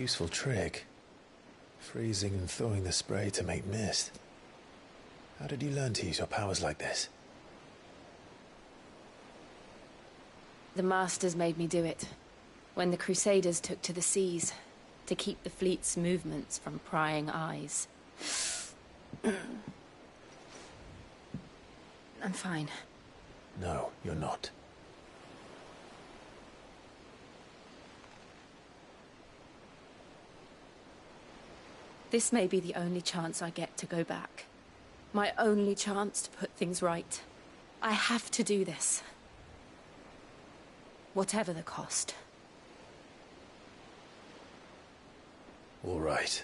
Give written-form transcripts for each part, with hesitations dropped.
useful trick. Freezing and thawing the spray to make mist. How did you learn to use your powers like this? The Masters made me do it. When the Crusaders took to the seas, to keep the fleet's movements from prying eyes. I'm fine. No, you're not. This may be the only chance I get to go back. My only chance to put things right. I have to do this. Whatever the cost. All right.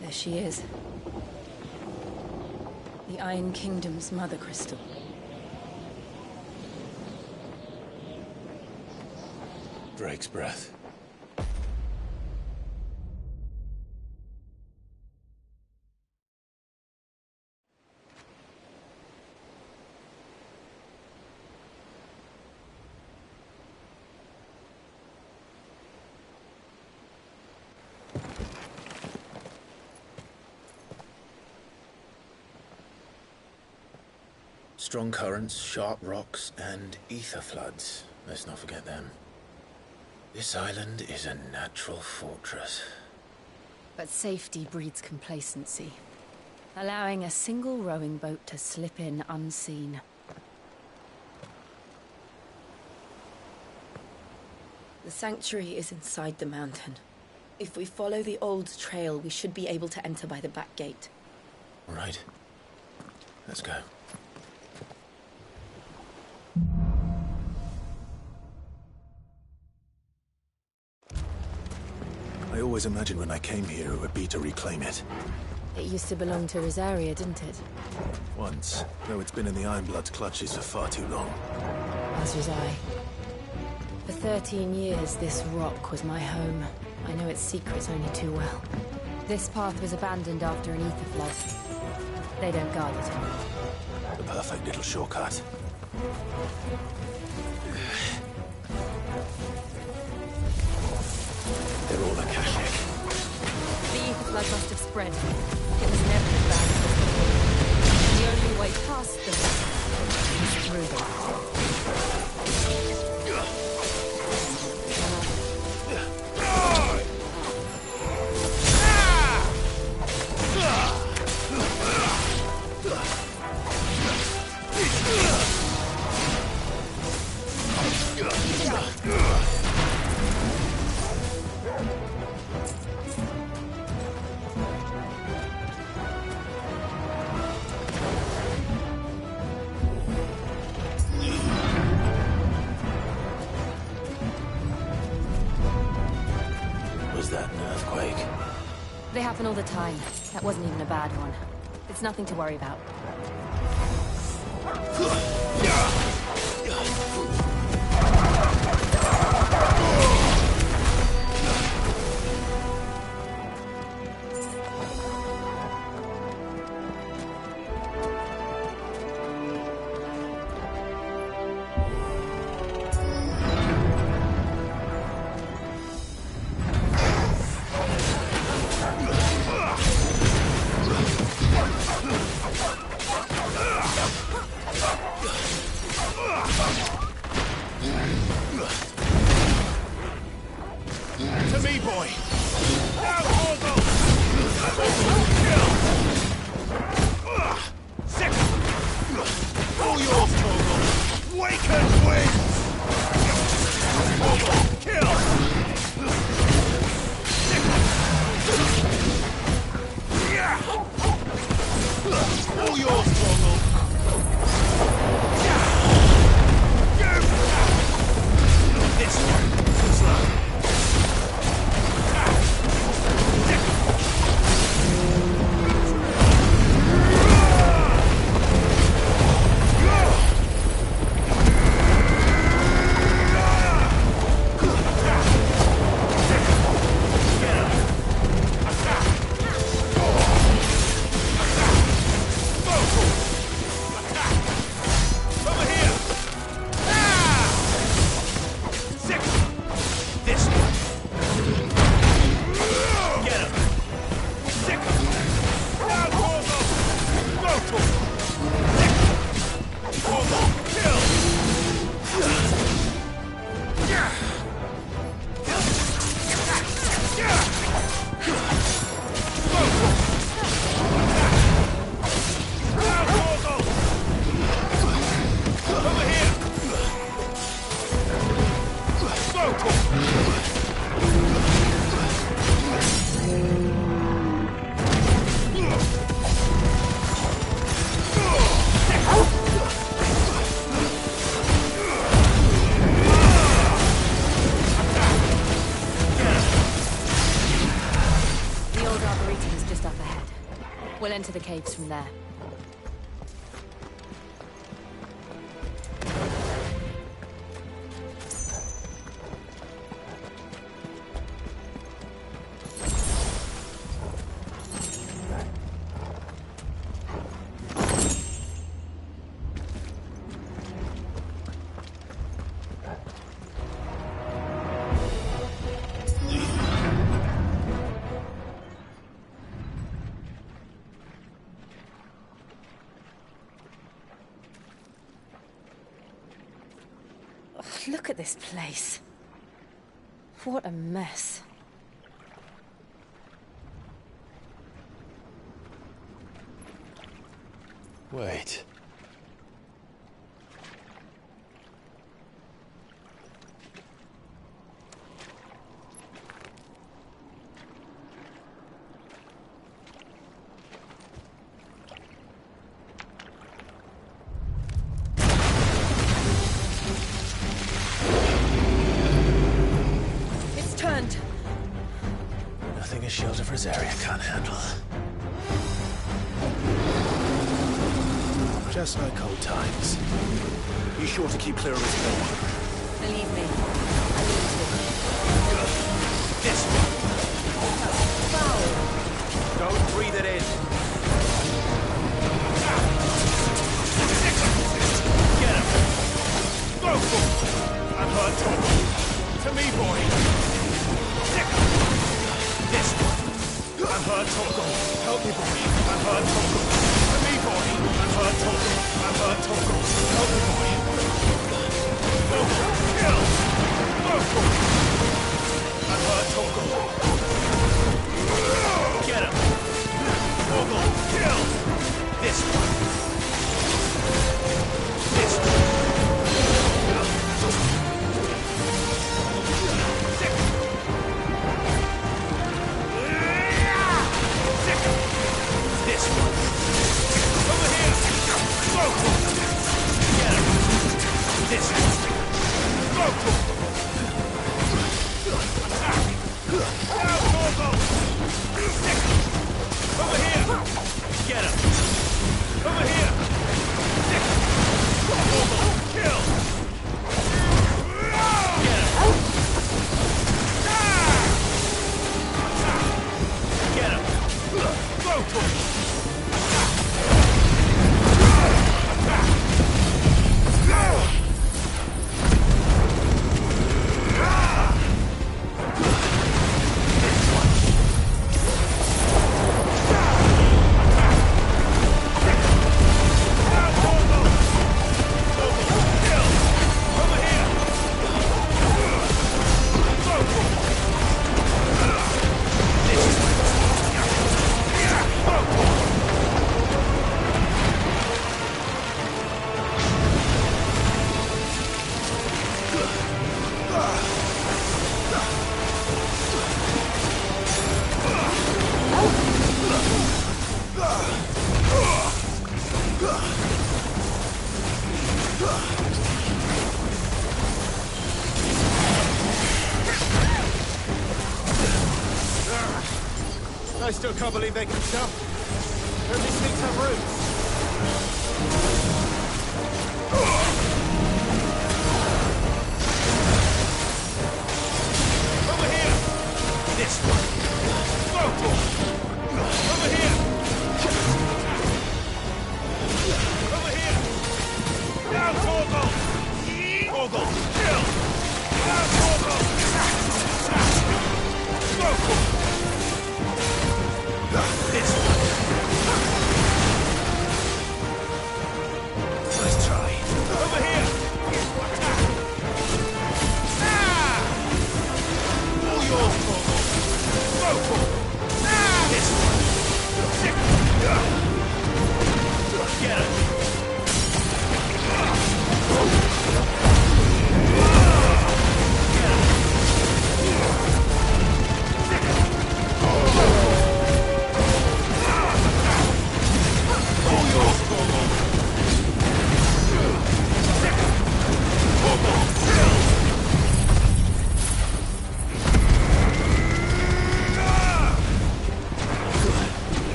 There she is. The Iron Kingdom's Mother Crystal. Drake's breath. Strong currents, sharp rocks, and ether floods. Let's not forget them. This island is a natural fortress. But safety breeds complacency. Allowing a single rowing boat to slip in unseen. The sanctuary is inside the mountain. If we follow the old trail, we should be able to enter by the back gate. All right. Let's go. I always imagined when I came here it would be to reclaim it. It used to belong to Rosaria, didn't it? Once, though it's been in the Ironblood's clutches for far too long. As was I. For 13 years, this rock was my home. I know its secrets only too well. This path was abandoned after an ether flood. They don't guard it anymore. The perfect little shortcut. They're all Akashic. The ether flood must have spread. It was never abandoned. The only way past them is through them. They happen all the time. That wasn't even a bad one. It's nothing to worry about. We'll enter the caves from there. Look at this place. What a mess. Wait. Nothing a shield of Rosaria can't handle. Just like old times. Be sure to keep clear of his door. Believe me, I need to. This one. Foul. Don't breathe it in. Get him. Go for it. I've heard talk. To me, boy. This one. I've heard talk. Help me, boy. I've heard talk. To me, boy. I've heard talk. I've heard talk. Help me, boy. Go for it. Kill. Go for it. I've heard talk. Get him. Google. Kill. This one. This one. This one. Over here. Go for it. Get him. This one. Go for it. Attack. Now, Gorgo. Stick him. Over here. Get him. Over here. Stick him. Gorgo. Kill. Get him. Attack. Get him. Go for it. I still can't believe they can jump. Don't these things have roots? Over here! This one! Go for it! Over here! Over here! Down, Gorgo! Gorgo, kill! Down, Gorgo! Go for it! This one. Nice try. Over here. Attack. Ah! All yours, Gorgo. Go for it. Ah! This one. Sick. Get it.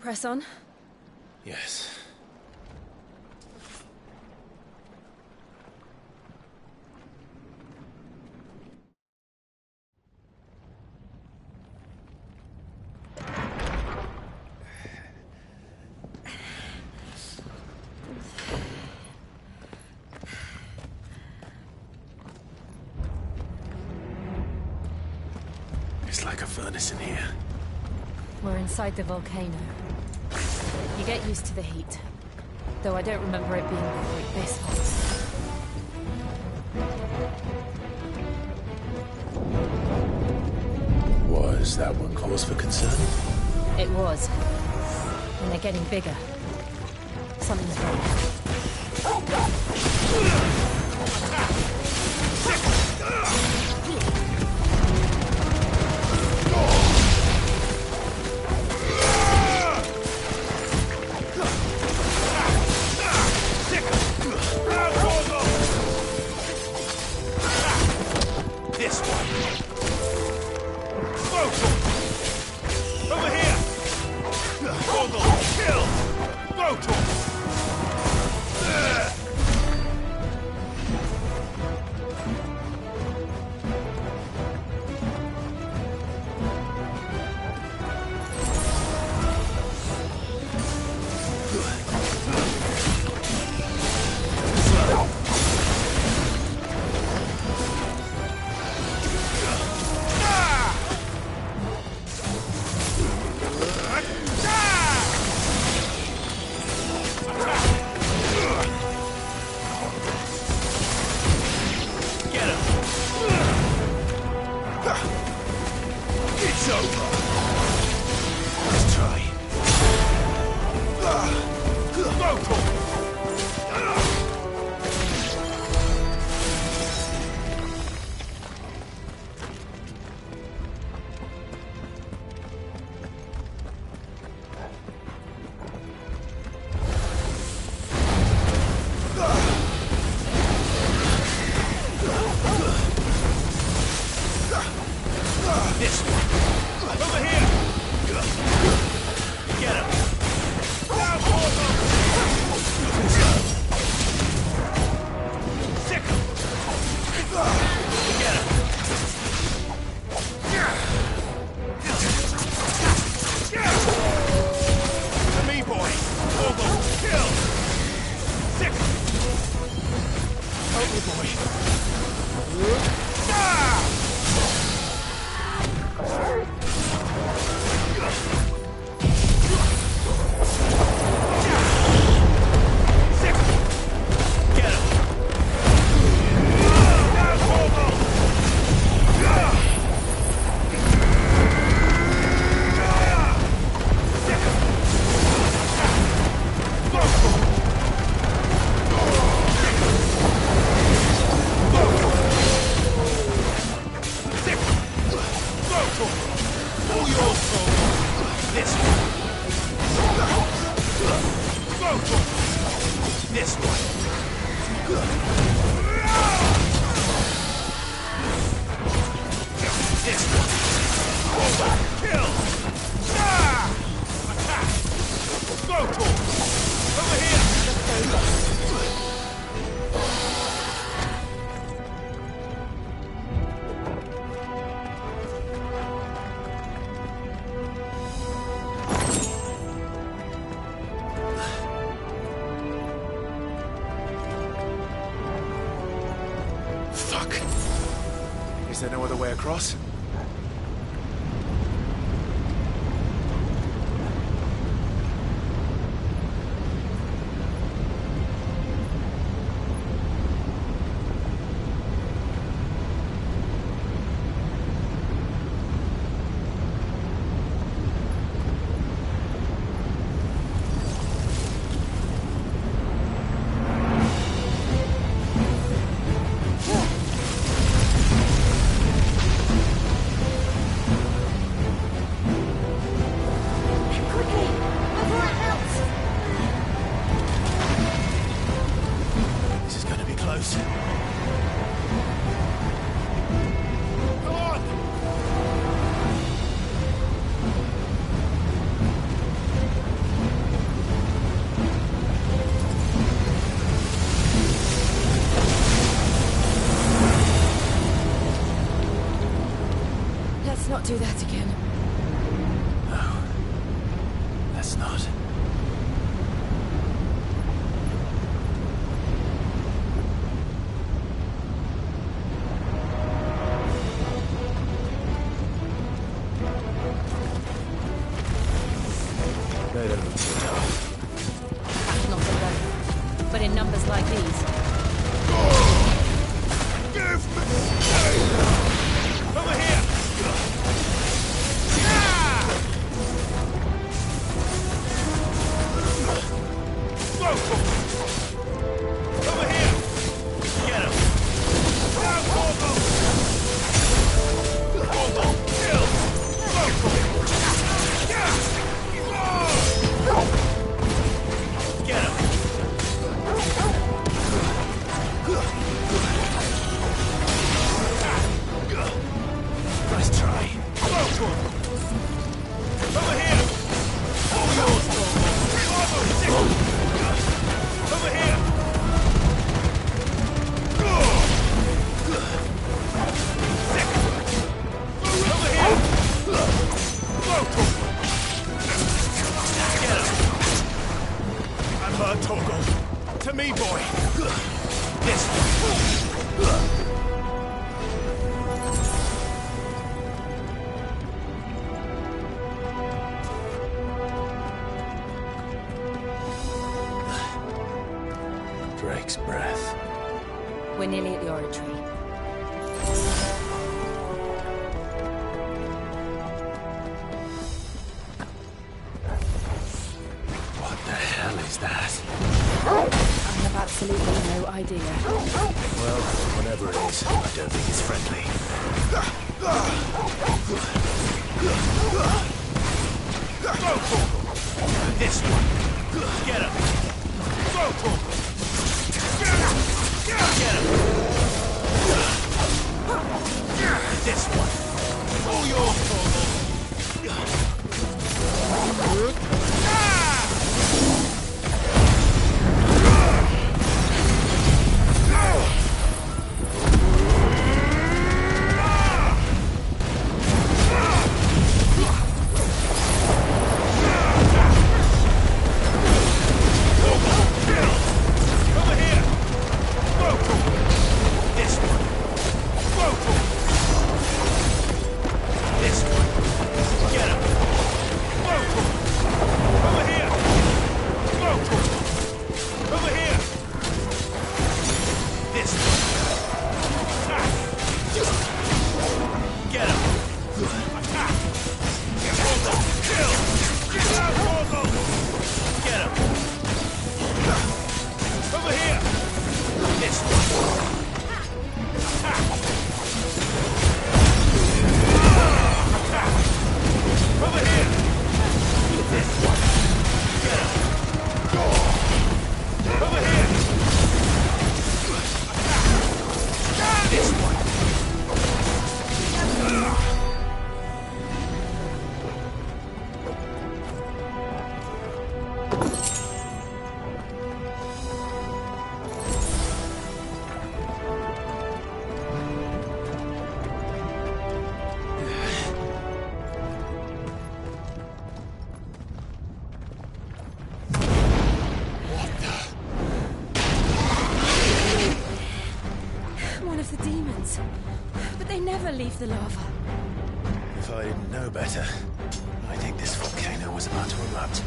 Press on. Yes. It's like a furnace in here. We're inside the volcano. You get used to the heat. Though I don't remember it being quite this hot. Was that one cause for concern? It was. And they're getting bigger. Something's wrong. Is there no other way across? not do that again. No. Let's not. They don't look too tough. Not alone. But in numbers like these. Give me... Over here! Over here! Get him! Now, Corvo! Corvo, kill! Get him! Nice try. Over here! All yours, Corvo! Over here! Over here! Get him! I've heard Torgal. To me, boy. This one. Drake's breath. We're nearly at the oratory. What the hell is that? I have absolutely no idea. Well, whatever it is, I don't think it's friendly. This one. Get him. Go, Torgal. Get him. This one. All yours, Torgal. Over here! Go, Torgal. This one. Go, Torgal. This one. Get him. Go, Torgal. Over here. Go, Torgal. Over here. This one. Attack. Get him. Attack. Torgal. Kill. Get out, Torgal. Get him. Over here. This one. Attack. Attack. Over here. This one. Get him. Over here. Attack. This one. One of the demons. But they never leave the lava. If I didn't know better, I think this volcano was about to erupt.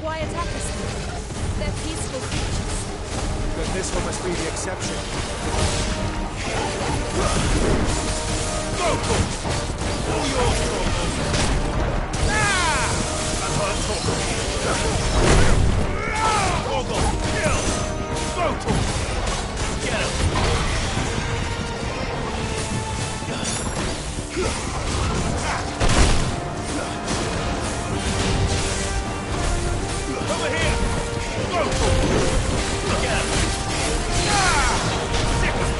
Why attack us then? They're peaceful creatures. Then this one must be the exception. Go, Torgal! All yours, Torgal! I've heard Torgal. Torgal, kill! Go, Torgal! Get him! Over here! Go, Torgal! Get him! Sick him!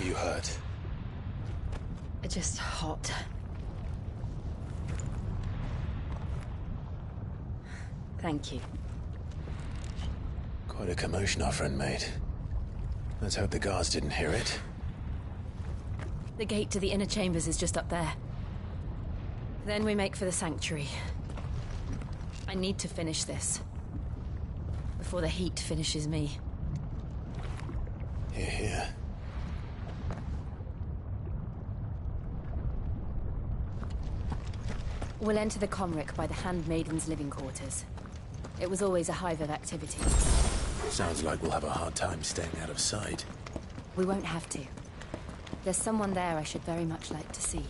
You hurt? Just hot. Thank you. Quite a commotion our friend made. Let's hope the guards didn't hear it. The gate to the inner chambers is just up there. Then we make for the sanctuary. I need to finish this. Before the heat finishes me. Here, here. We'll enter the Comric by the Handmaiden's living quarters. It was always a hive of activity. Sounds like we'll have a hard time staying out of sight. We won't have to. There's someone there I should very much like to see.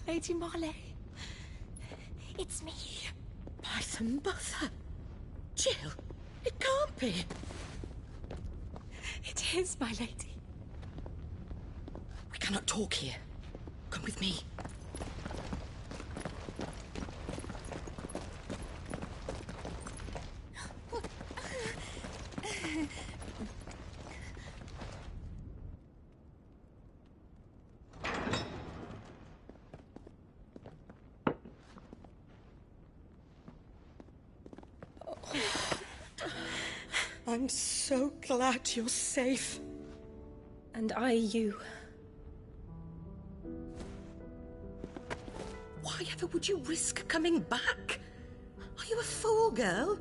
Lady Marley. It's me. Python Mother. Jill, it can't be. It is, my lady. We cannot talk here. Come with me. I'm so glad you're safe. And I you. Why ever would you risk coming back? Are you a fool, girl?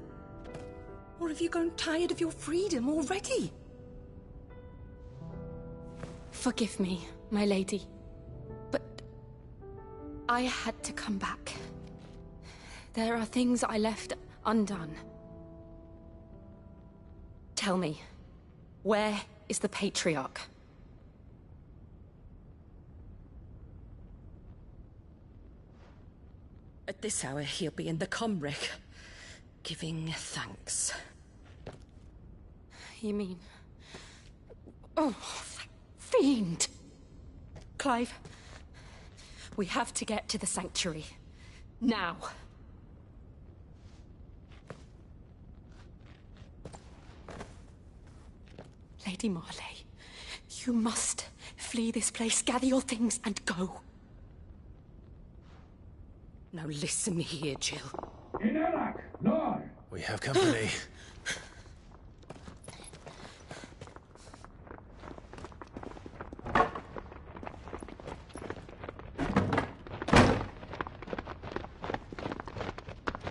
Or have you grown tired of your freedom already? Forgive me, my lady. But I had to come back. There are things I left undone. Tell me, where is the Patriarch? At this hour, he'll be in the Comric, giving thanks. You mean... Oh, fiend! Clive, we have to get to the sanctuary. Now. Lady Marley, you must flee this place, gather your things, and go. Now listen here, Jill. We have company.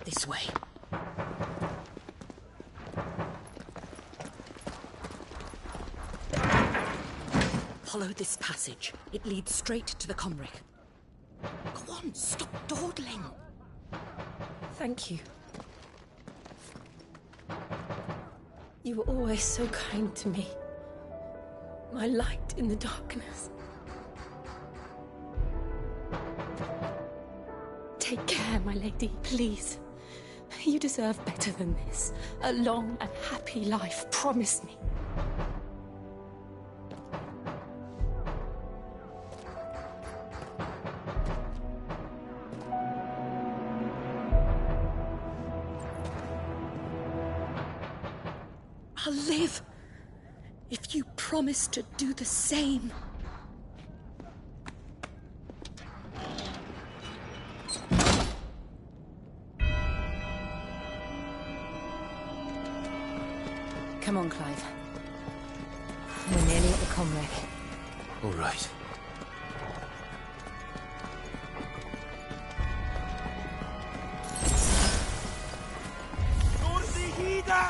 This way. Follow this passage. It leads straight to the Comric. Go on, stop dawdling. Thank you. You were always so kind to me. My light in the darkness. Take care, my lady, please. You deserve better than this. A long and happy life, promise me. I'll live if you promise to do the same. Come on, Clive. We're nearly at the Comrec. All right.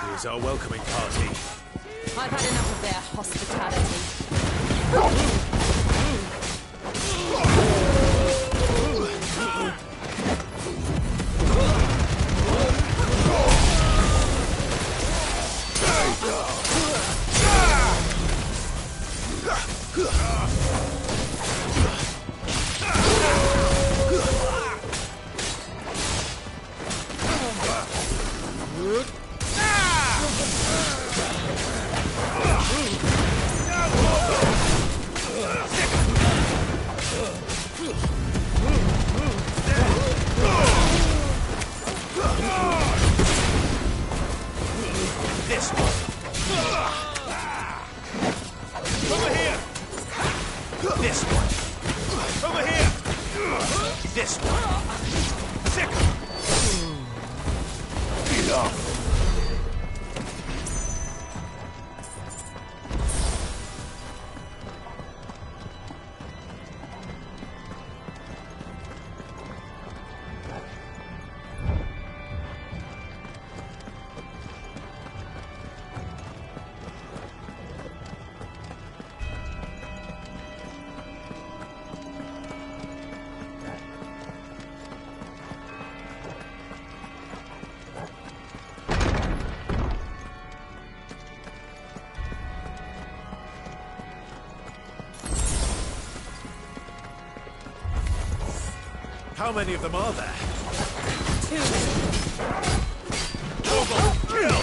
Here's our welcoming party. I've had enough of their hospitality. How many of them are there? Too many. Torgal, kill!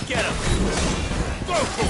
Get him! Vocal!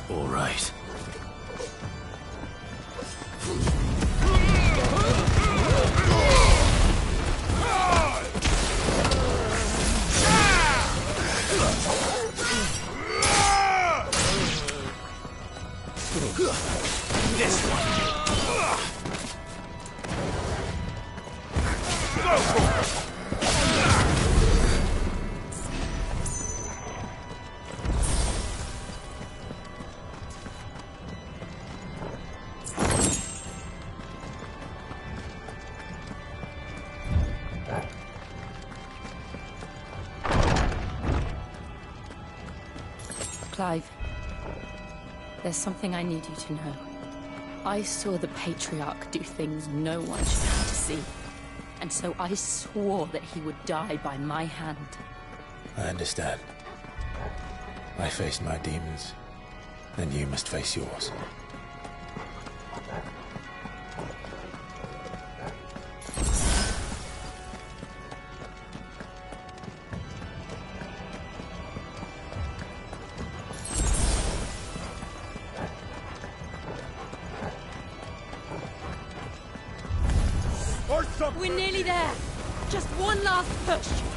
All right. This one. Clive, there's something I need you to know. I saw the Patriarch do things no one should have to see. And so I swore that he would die by my hand. I understand. I faced my demons, and you must face yours. We're nearly there. Just one last push.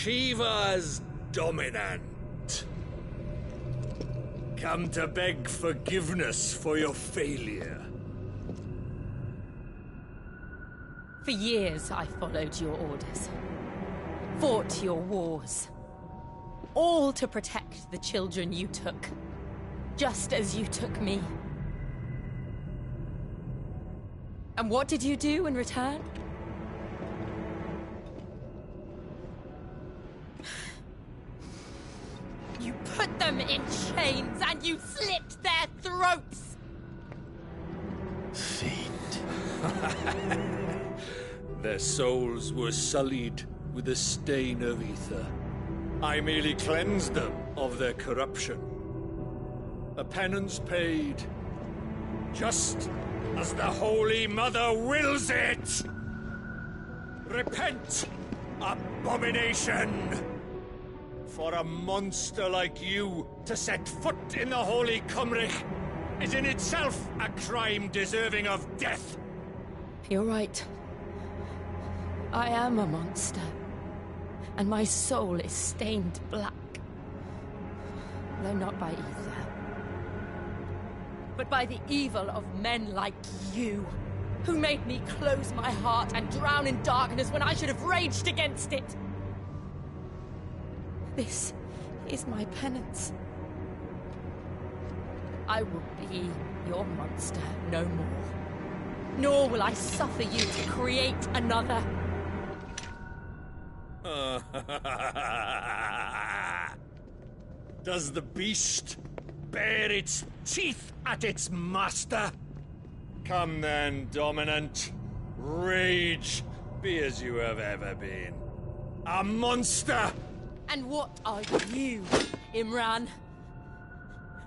Shiva's dominant. Come to beg forgiveness for your failure. For years, I followed your orders. Fought your wars. All to protect the children you took. Just as you took me. And what did you do in return? You put them in chains and you slit their throats! Fiend. Their souls were sullied with the stain of ether. I merely cleansed them of their corruption. A penance paid, just as the Holy Mother wills it! Repent, abomination! For a monster like you to set foot in the Holy Cymric is in itself a crime deserving of death. You're right. I am a monster. And my soul is stained black. Though not by ether. But by the evil of men like you, who made me close my heart and drown in darkness when I should have raged against it. This is my penance. I will be your monster no more. Nor will I suffer you to create another. Does the beast bare its teeth at its master? Come then, Dominant. Rage, be as you have ever been. A monster! And what are you, Imran?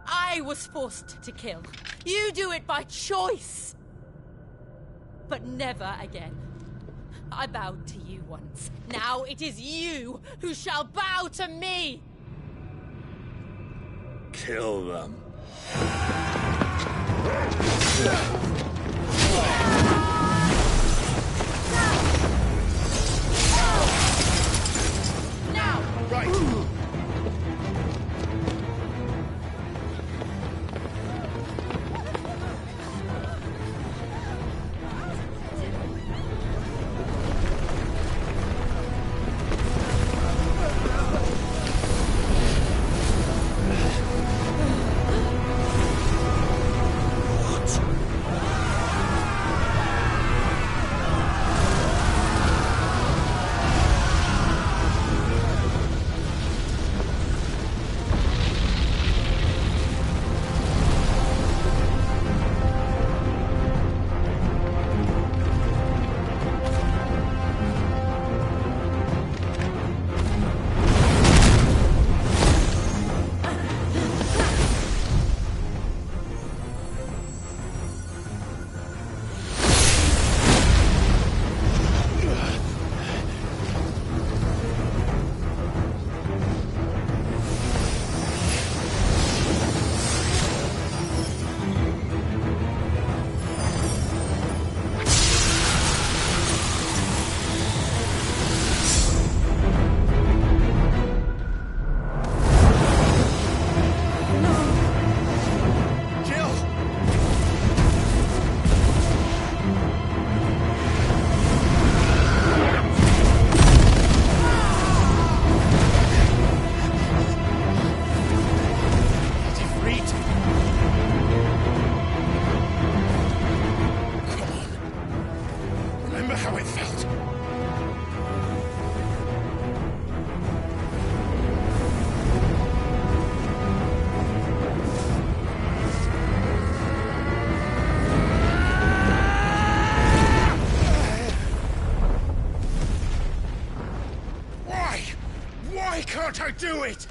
I was forced to kill. You do it by choice. But never again. I bowed to you once. Now it is you who shall bow to me! Kill them. Now! Right. Can't I do it?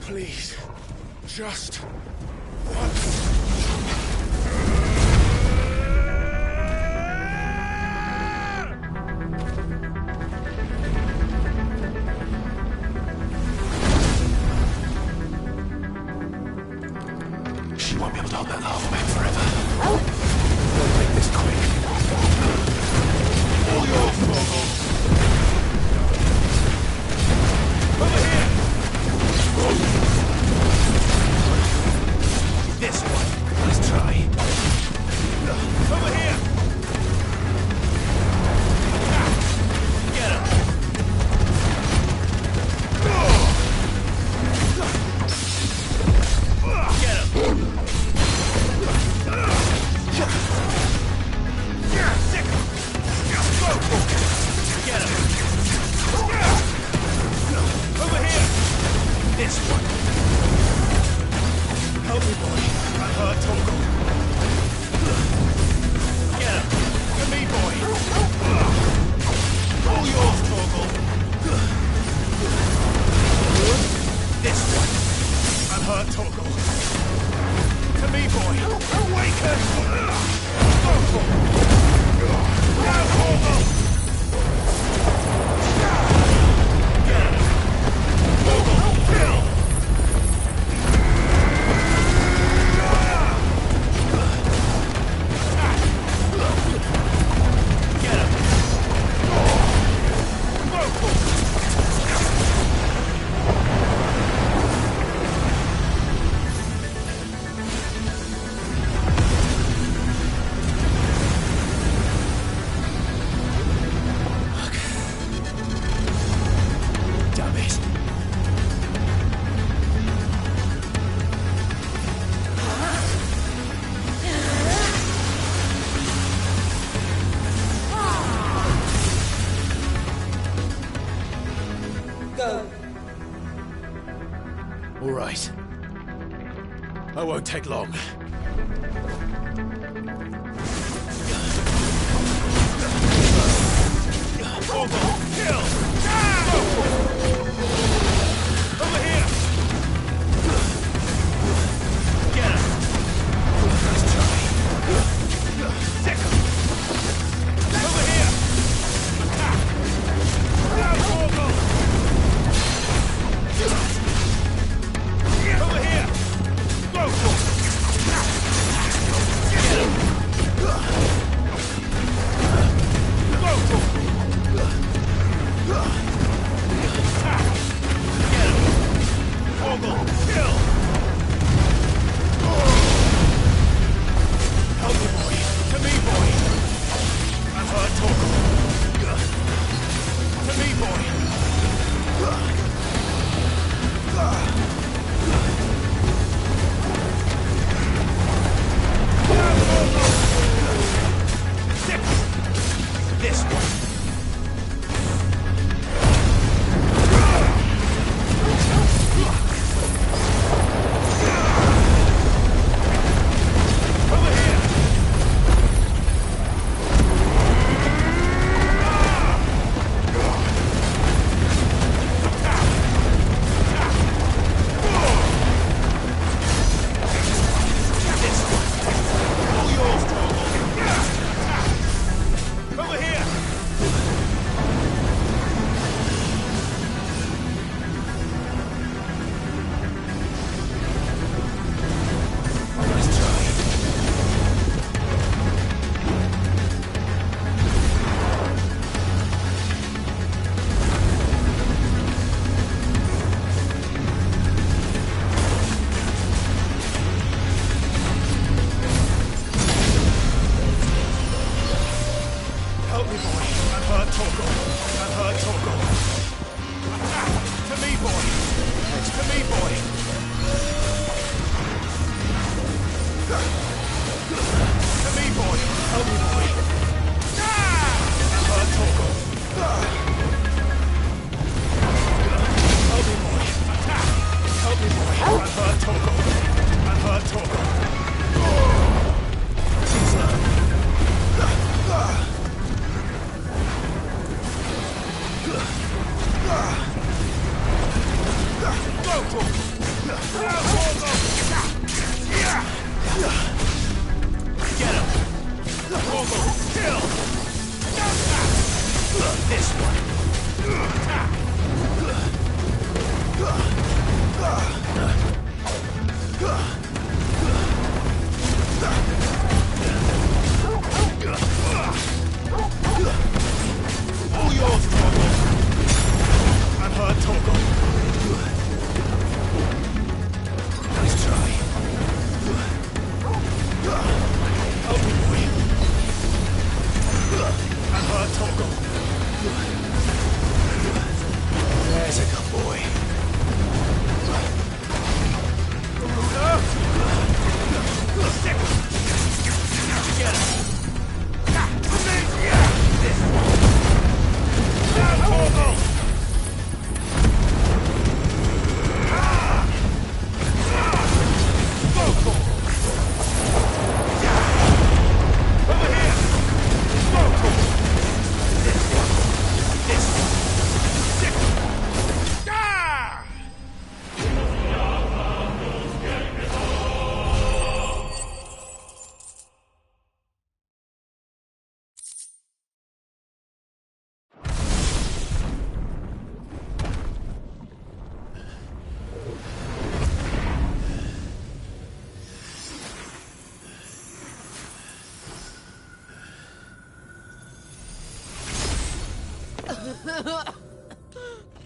Please, just once. She won't be able to hold that lava back forever. We'll make this quick. All yours, Torgal. Over here! This one. Let's try. Over here! Get him! Get him! Sick! Get him! Over here! This one. Help me, boy. I hurt Torgal. Get him! To me, boy! All yours, Torgal. All right. I won't take long. Kill! Over here! Get him! Nice try. Sick him! Over here! Attack! Down, Torgal! Over here! Go, Torgal! Get him! Go, Torgal! Kill! Help me, boy! To me, boy! I've heard Torgal! To me, boy! Six! This one!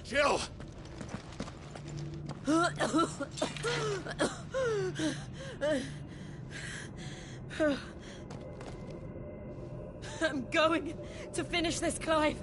Jill! I'm going to finish this, Clive.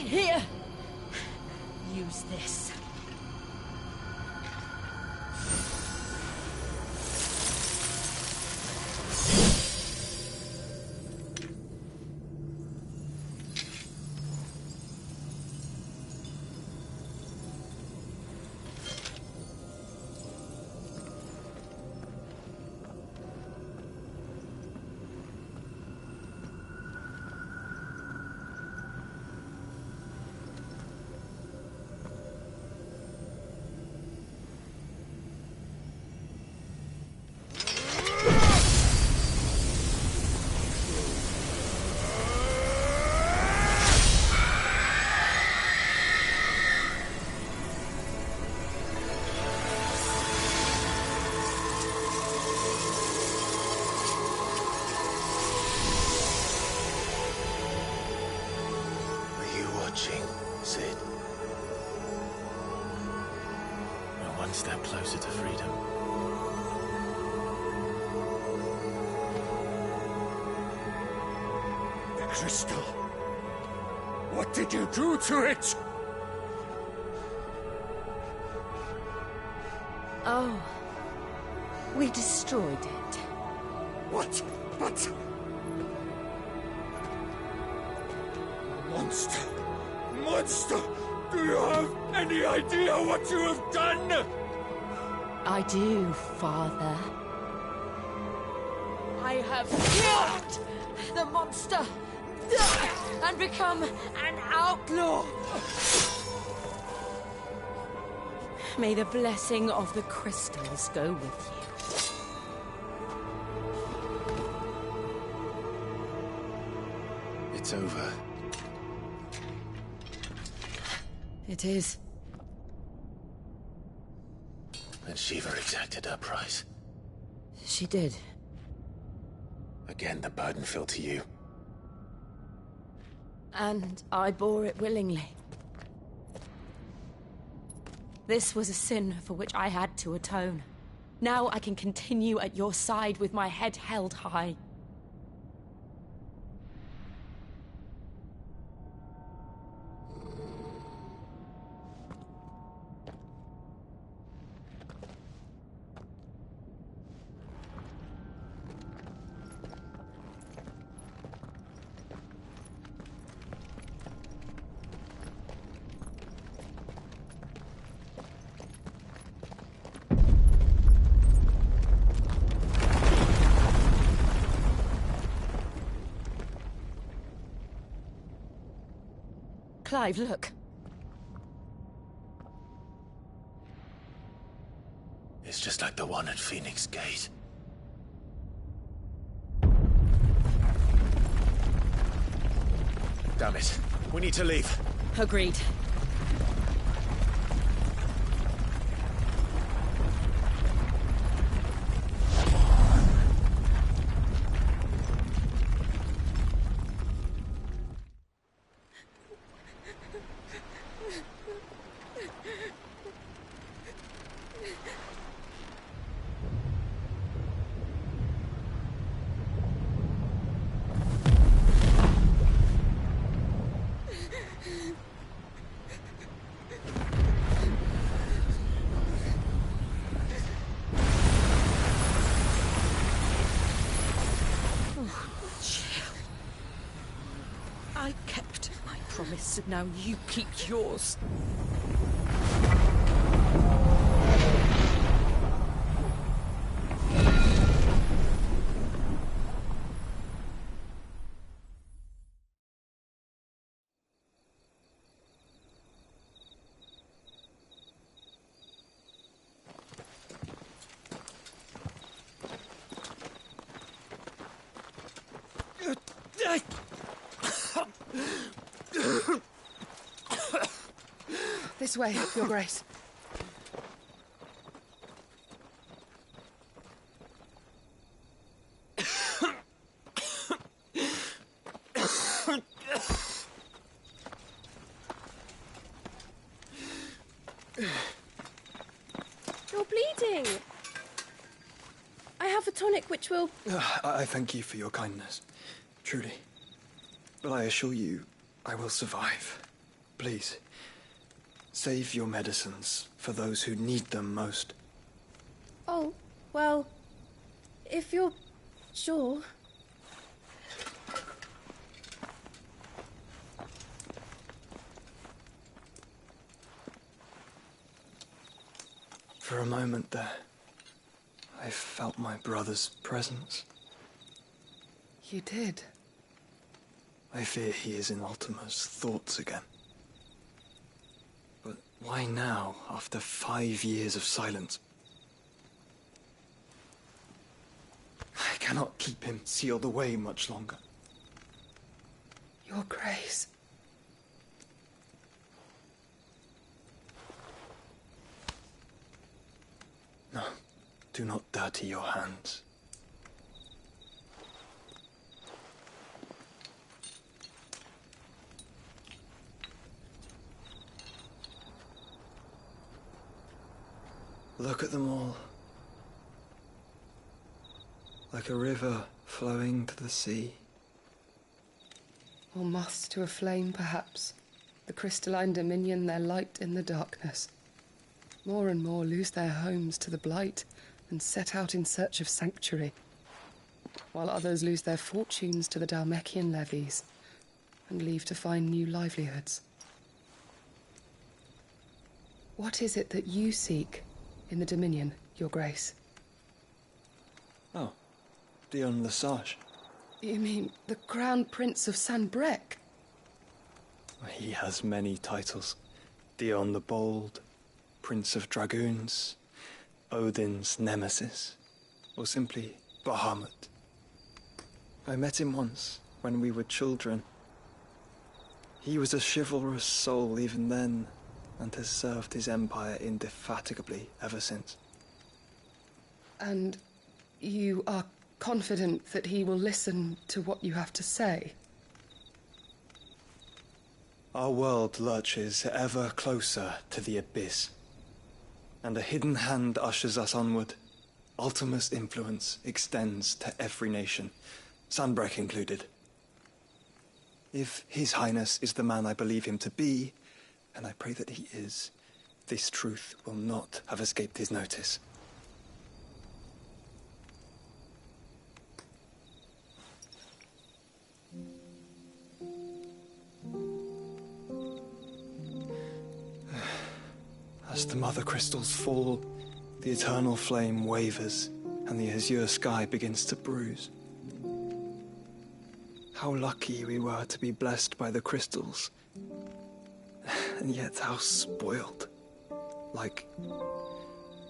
Here! Use this. Cid. We're one step closer to freedom. The crystal. What did you do to it? Oh. We destroyed it. What? But... Monster! Monster! Do you have any idea what you have done? I do, Father. I have killed the monster and become an outlaw. May the blessing of the crystals go with you. It's over. It is. And Shiva exacted her price. She did. Again, the burden fell to you. And I bore it willingly. This was a sin for which I had to atone. Now I can continue at your side with my head held high. Clive, look. It's just like the one at Phoenix Gate. Damn it. We need to leave. Agreed. I kept my promise, and now you keep yours. This way, Your Grace. You're bleeding. I have a tonic which will... I thank you for your kindness, truly. But I assure you, I will survive. Please, save your medicines for those who need them most. Oh, well, if you're sure. For a moment there, I felt my brother's presence. You did? I fear he is in Ultima's thoughts again. But why now, after 5 years of silence? I cannot keep him sealed away much longer. Your Grace. No, do not dirty your hands. Look at them all. Like a river flowing to the sea. Or moths to a flame, perhaps. The crystalline dominion, their light in the darkness. More and more lose their homes to the blight and set out in search of sanctuary, while others lose their fortunes to the Dhalmekian levies and leave to find new livelihoods. What is it that you seek in the Dominion, Your Grace? Oh, Dion Lesage. You mean the Crown Prince of Sanbreque? He has many titles. Dion the Bold, Prince of Dragoons, Odin's Nemesis, or simply Bahamut. I met him once, when we were children. He was a chivalrous soul even then, and has served his empire indefatigably ever since. And you are confident that he will listen to what you have to say? Our world lurches ever closer to the abyss, and a hidden hand ushers us onward. Ultima's influence extends to every nation, Sanbreque included. If His Highness is the man I believe him to be, and I pray that he is, this truth will not have escaped his notice. As the mother crystals fall, the eternal flame wavers, and the azure sky begins to bruise. How lucky we were to be blessed by the crystals, and yet how spoiled. Like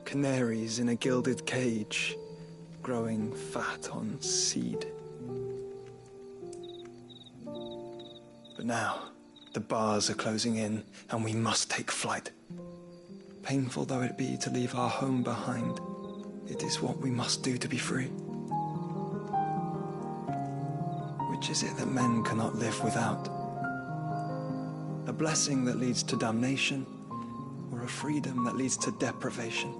canaries in a gilded cage, growing fat on seed. But now, the bars are closing in, and we must take flight. Painful though it be to leave our home behind, it is what we must do to be free. Which is it that men cannot live without? A blessing that leads to damnation, or a freedom that leads to deprivation?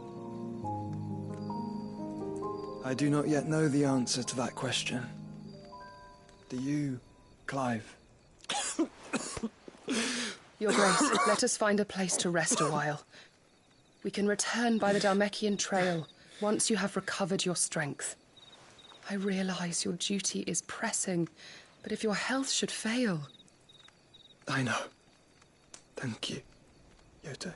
I do not yet know the answer to that question. Do you, Clive? Your Grace, let us find a place to rest a while. We can return by the Dhalmekian trail once you have recovered your strength. I realize your duty is pressing, but if your health should fail... I know. Thank you, Yote.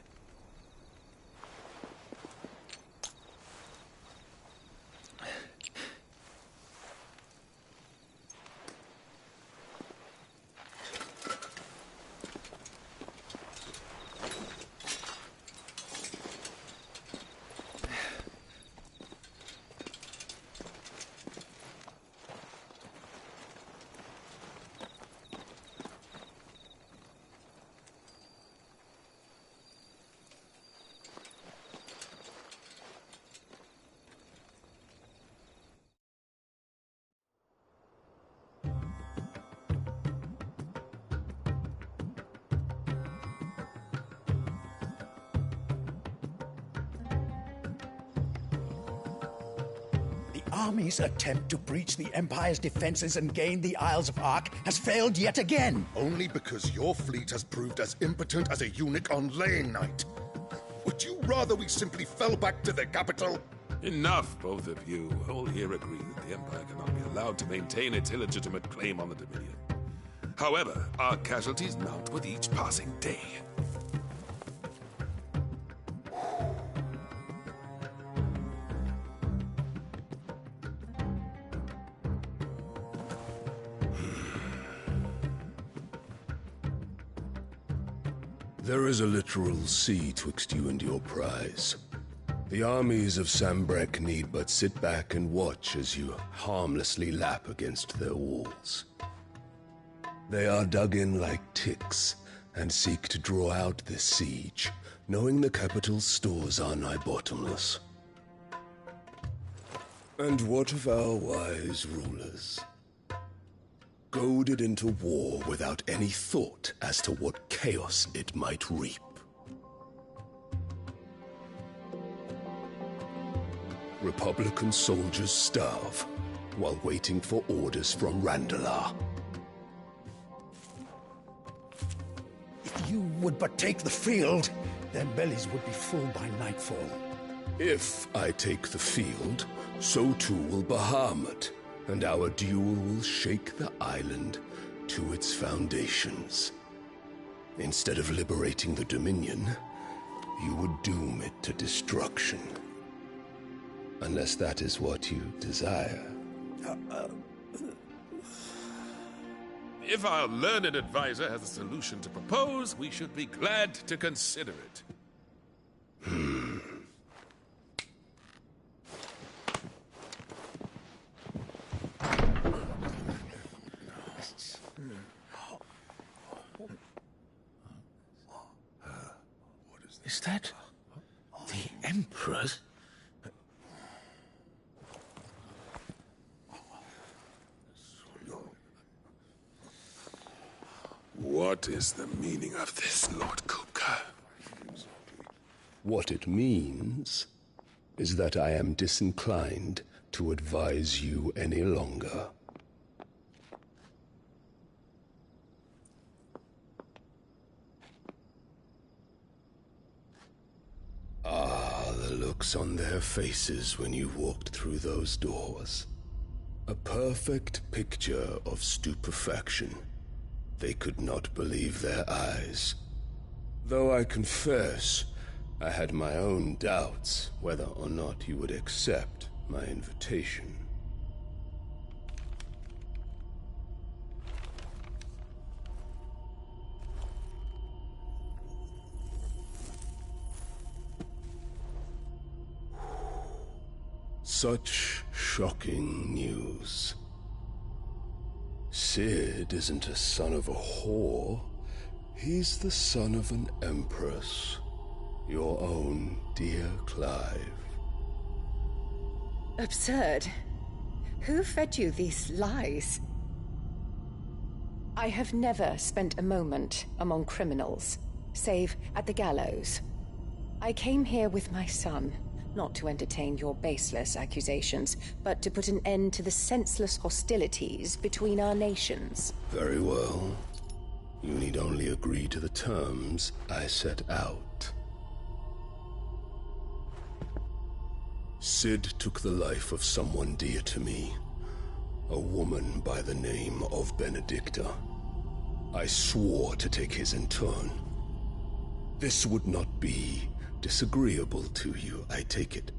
army's attempt to breach the Empire's defenses and gain the Isles of Ark has failed yet again. Only because your fleet has proved as impotent as a eunuch on laying night. Would you rather we simply fell back to the capital? Enough, both of you. All here agree that the Empire cannot be allowed to maintain its illegitimate claim on the Dominion. However, our casualties mount with each passing day. There is a literal sea twixt you and your prize. The armies of Sanbreque need but sit back and watch as you harmlessly lap against their walls. They are dug in like ticks and seek to draw out this siege, knowing the capital's stores are nigh bottomless. And what of our wise rulers? Goaded into war without any thought as to what chaos it might reap. Republican soldiers starve while waiting for orders from Randalar. If you would but take the field, their bellies would be full by nightfall. If I take the field, so too will Bahamut, and our duel will shake the island to its foundations. Instead of liberating the Dominion, you would doom it to destruction. Unless that is what you desire. If our learned advisor has a solution to propose, we should be glad to consider it. Is that the Emperor's? What is the meaning of this, Lord Kupka? What it means is that I am disinclined to advise you any longer. Ah, the looks on their faces when you walked through those doors. A perfect picture of stupefaction. They could not believe their eyes. Though I confess, I had my own doubts whether or not you would accept my invitation. Such shocking news. Cid isn't a son of a whore. He's the son of an empress. Your own dear Clive. Absurd. Who fed you these lies? I have never spent a moment among criminals, save at the gallows. I came here with my son, not to entertain your baseless accusations, but to put an end to the senseless hostilities between our nations. Very well. You need only agree to the terms I set out. Cid took the life of someone dear to me, a woman by the name of Benedicta. I swore to take his in turn. This would not be disagreeable to you, I take it.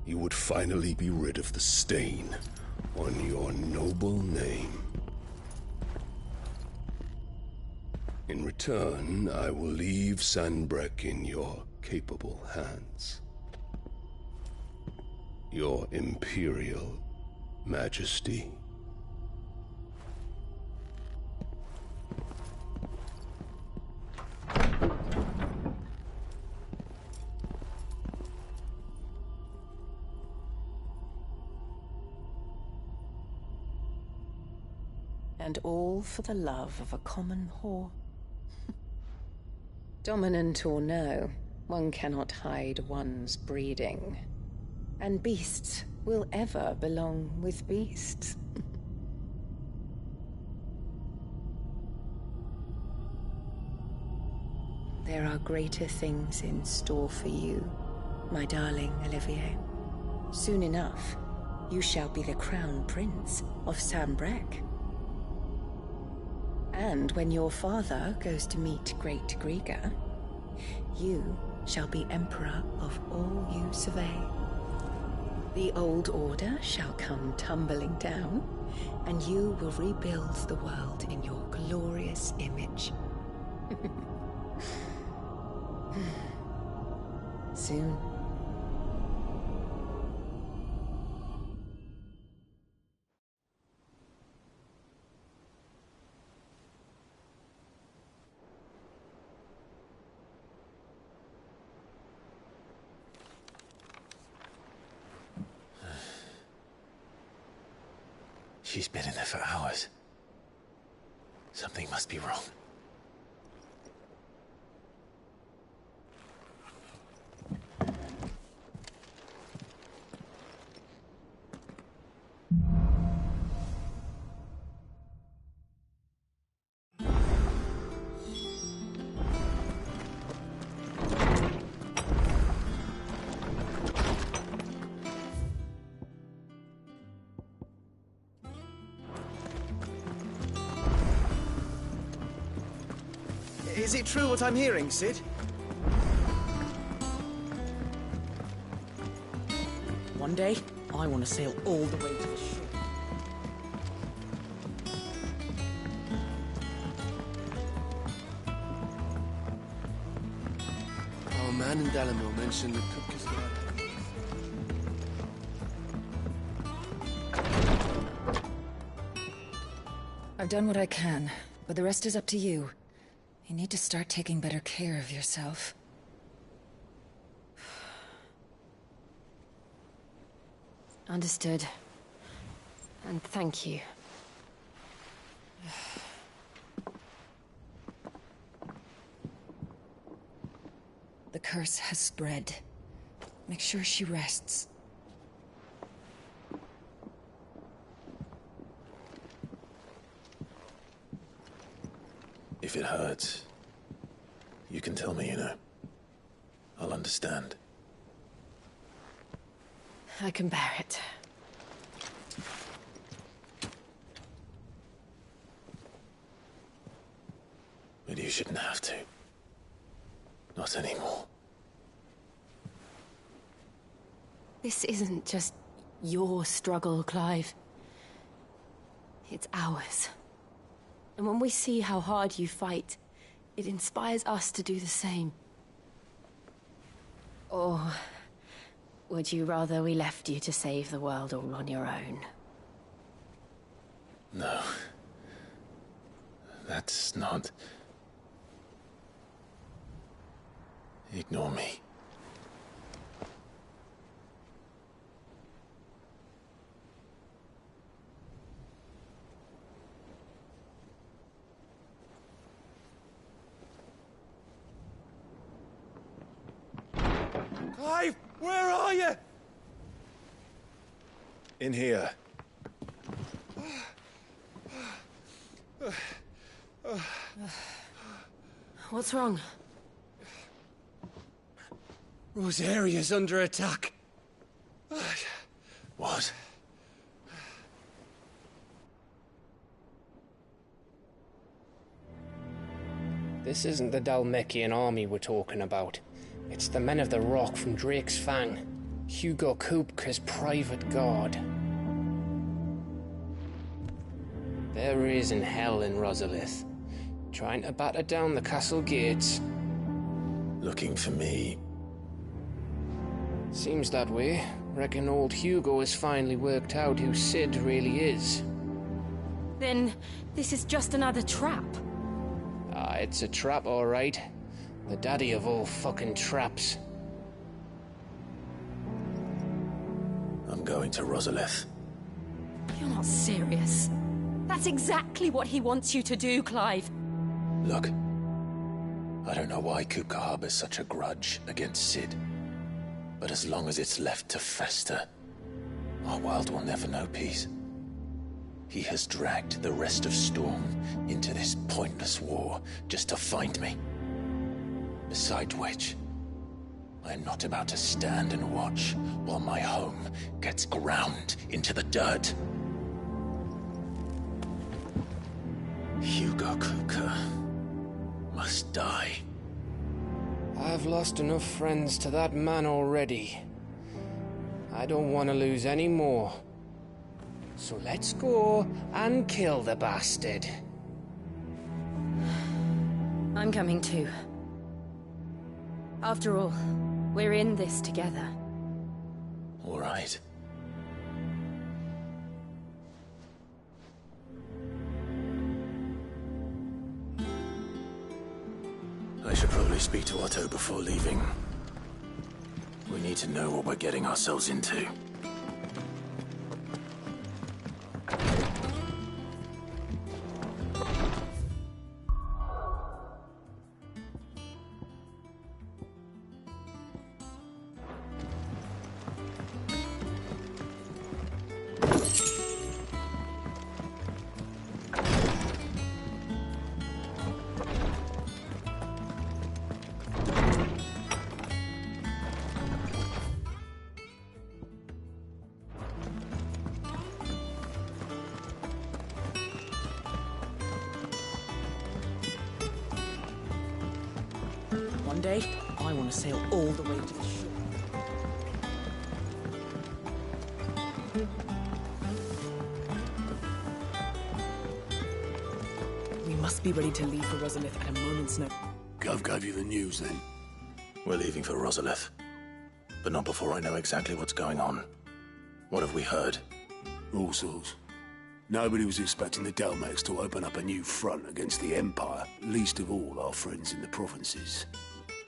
You would finally be rid of the stain on your noble name. In return, I will leave Sanbreque in your capable hands. Your Imperial Majesty. And all for the love of a common whore. Dominant or no, one cannot hide one's breeding. And beasts will ever belong with beasts. There are greater things in store for you, my darling Olivier. Soon enough, you shall be the crown prince of Sanbreque. And when your father goes to meet Great Griga, you shall be emperor of all you survey. The old order shall come tumbling down, and you will rebuild the world in your glorious image. Soon. She's been in there for hours. Something must be wrong. Is it true what I'm hearing, Cid? One day, I want to sail all the way to the shore. Our man in Dalamore mentioned the cook is there. I've done what I can, but the rest is up to you. You need to start taking better care of yourself. Understood. And thank you. The curse has spread. Make sure she rests. If it hurts, you can tell me, you know. I'll understand. I can bear it. But you shouldn't have to. Not anymore. This isn't just your struggle, Clive. It's ours. And when we see how hard you fight, it inspires us to do the same. Or would you rather we left you to save the world all on your own? No. That's not... Ignore me. Clive, where are you? In here. What's wrong? Rosaria's under attack. What? This isn't the Dhalmekian army we're talking about. It's the men of the Rock from Drake's Fang. Hugo Kupka's private guard. They're raising hell in Rosalith, trying to batter down the castle gates. Looking for me? Seems that way. Reckon old Hugo has finally worked out who Cid really is. Then this is just another trap. Ah, it's a trap, all right. The daddy of all fucking traps. I'm going to Rosalith. You're not serious. That's exactly what he wants you to do, Clive. Look, I don't know why Kupka harbors such a grudge against Cid. But as long as it's left to fester, Our world will never know peace. He has dragged the rest of Storm into this pointless war just to find me. Besides which, I am not about to stand and watch while my home gets ground into the dirt. Hugo Kupka must die. I've lost enough friends to that man already. I don't want to lose any more. So let's go and kill the bastard. I'm coming too. After all, we're in this together. All right. I should probably speak to Otto before leaving. We need to know what we're getting ourselves into. One day, I want to sail all the way to the shore. We must be ready to leave for Rosalith at a moment's notice. Gov gave you the news, then? We're leaving for Rosalith. But not before I know exactly what's going on. What have we heard? All sorts. Nobody was expecting the Dalmex to open up a new front against the Empire, least of all our friends in the provinces.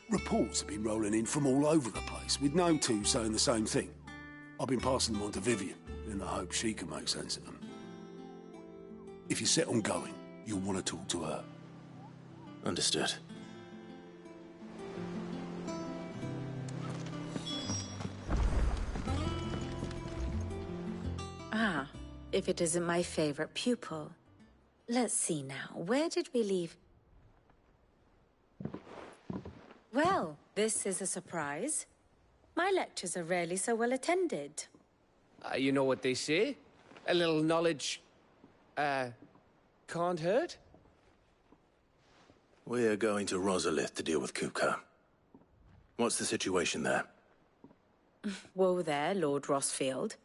Reports have been rolling in from all over the place, with no two saying the same thing. I've been passing them on to Vivian, in the hope she can make sense of them. If you're set on going, you'll want to talk to her. Understood. Ah, if it isn't my favorite pupil. Let's see now, where did we leave? Well, this is a surprise. My lectures are rarely so well attended. You know what they say? A little knowledge, can't hurt? We're going to Rosalith to deal with Kupka. What's the situation there? Whoa there, Lord Rossfield.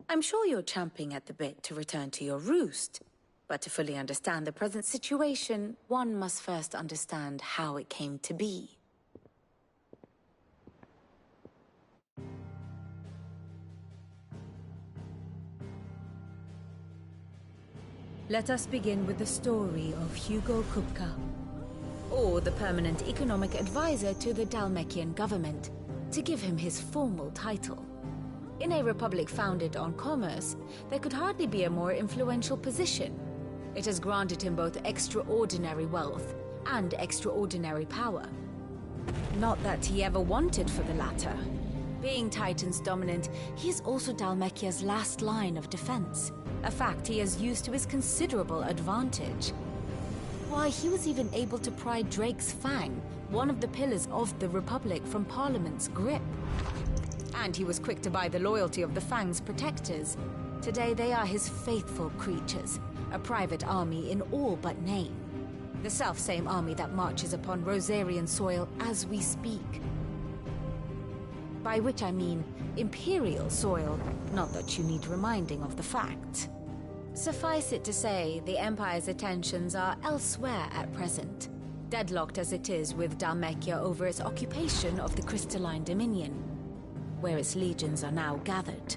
I'm sure you're champing at the bit to return to your roost. But to fully understand the present situation, one must first understand how it came to be. Let us begin with the story of Hugo Kupka, or the permanent economic advisor to the Dhalmekian government, to give him his formal title. In a republic founded on commerce, there could hardly be a more influential position. It has granted him both extraordinary wealth and extraordinary power. Not that he ever wanted for the latter. Being Titan's dominant, he is also Dhalmekia's last line of defense, a fact he has used to his considerable advantage. Why, he was even able to pry Drake's Fang, one of the pillars of the Republic, from Parliament's grip. And he was quick to buy the loyalty of the Fang's protectors. Today they are his faithful creatures, a private army in all but name. The self-same army that marches upon Rosarian soil as we speak. By which I mean Imperial soil, not that you need reminding of the fact. Suffice it to say, the Empire's attentions are elsewhere at present, deadlocked as it is with Dhalmekia over its occupation of the Crystalline Dominion, where its legions are now gathered.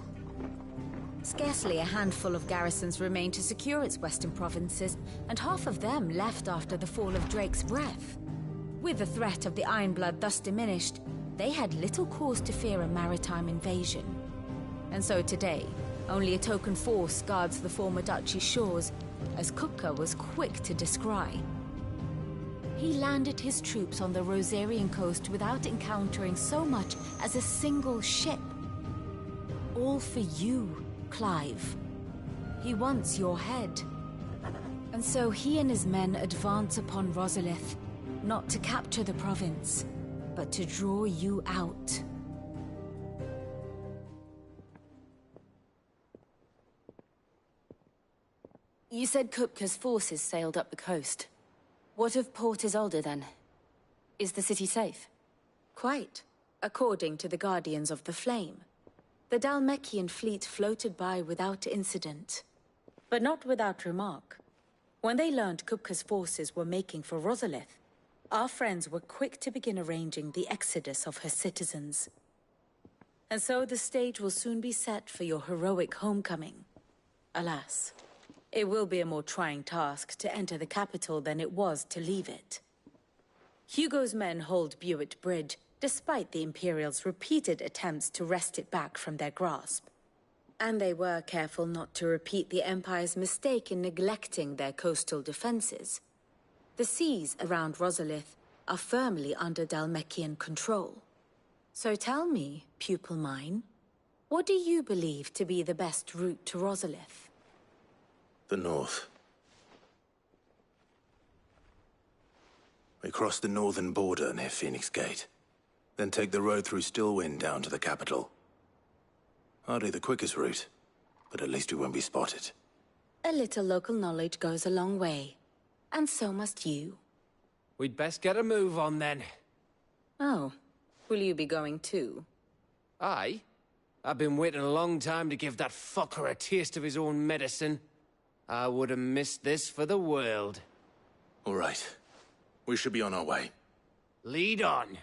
Scarcely a handful of garrisons remain to secure its western provinces, and half of them left after the fall of Drake's Breath. With the threat of the Ironblood thus diminished, they had little cause to fear a maritime invasion. And so today, only a token force guards the former duchy's shores, as Kupka was quick to descry. He landed his troops on the Rosarian coast without encountering so much as a single ship. All for you, Clive. He wants your head. And so he and his men advance upon Rosalith, not to capture the province, but to draw you out. You said Kupka's forces sailed up the coast. What of Port Isolde, then? Is the city safe? Quite, according to the Guardians of the Flame. The Dhalmekian fleet floated by without incident, but not without remark. When they learned Kupka's forces were making for Rosalith, our friends were quick to begin arranging the exodus of her citizens. And so the stage will soon be set for your heroic homecoming. Alas, it will be a more trying task to enter the capital than it was to leave it. Hugo's men hold Buet Bridge, despite the Imperials' repeated attempts to wrest it back from their grasp. And they were careful not to repeat the Empire's mistake in neglecting their coastal defenses. The seas around Rosalith are firmly under Dhalmekian control. So tell me, pupil mine, what do you believe to be the best route to Rosalith? The north. We cross the northern border near Phoenix Gate. Then take the road through Stillwind down to the capital. Hardly the quickest route, but at least we won't be spotted. A little local knowledge goes a long way. And so must you. We'd best get a move on then. Oh, will you be going too? Aye. I've been waiting a long time to give that fucker a taste of his own medicine. I would have missed this for the world. All right. We should be on our way. Lead on.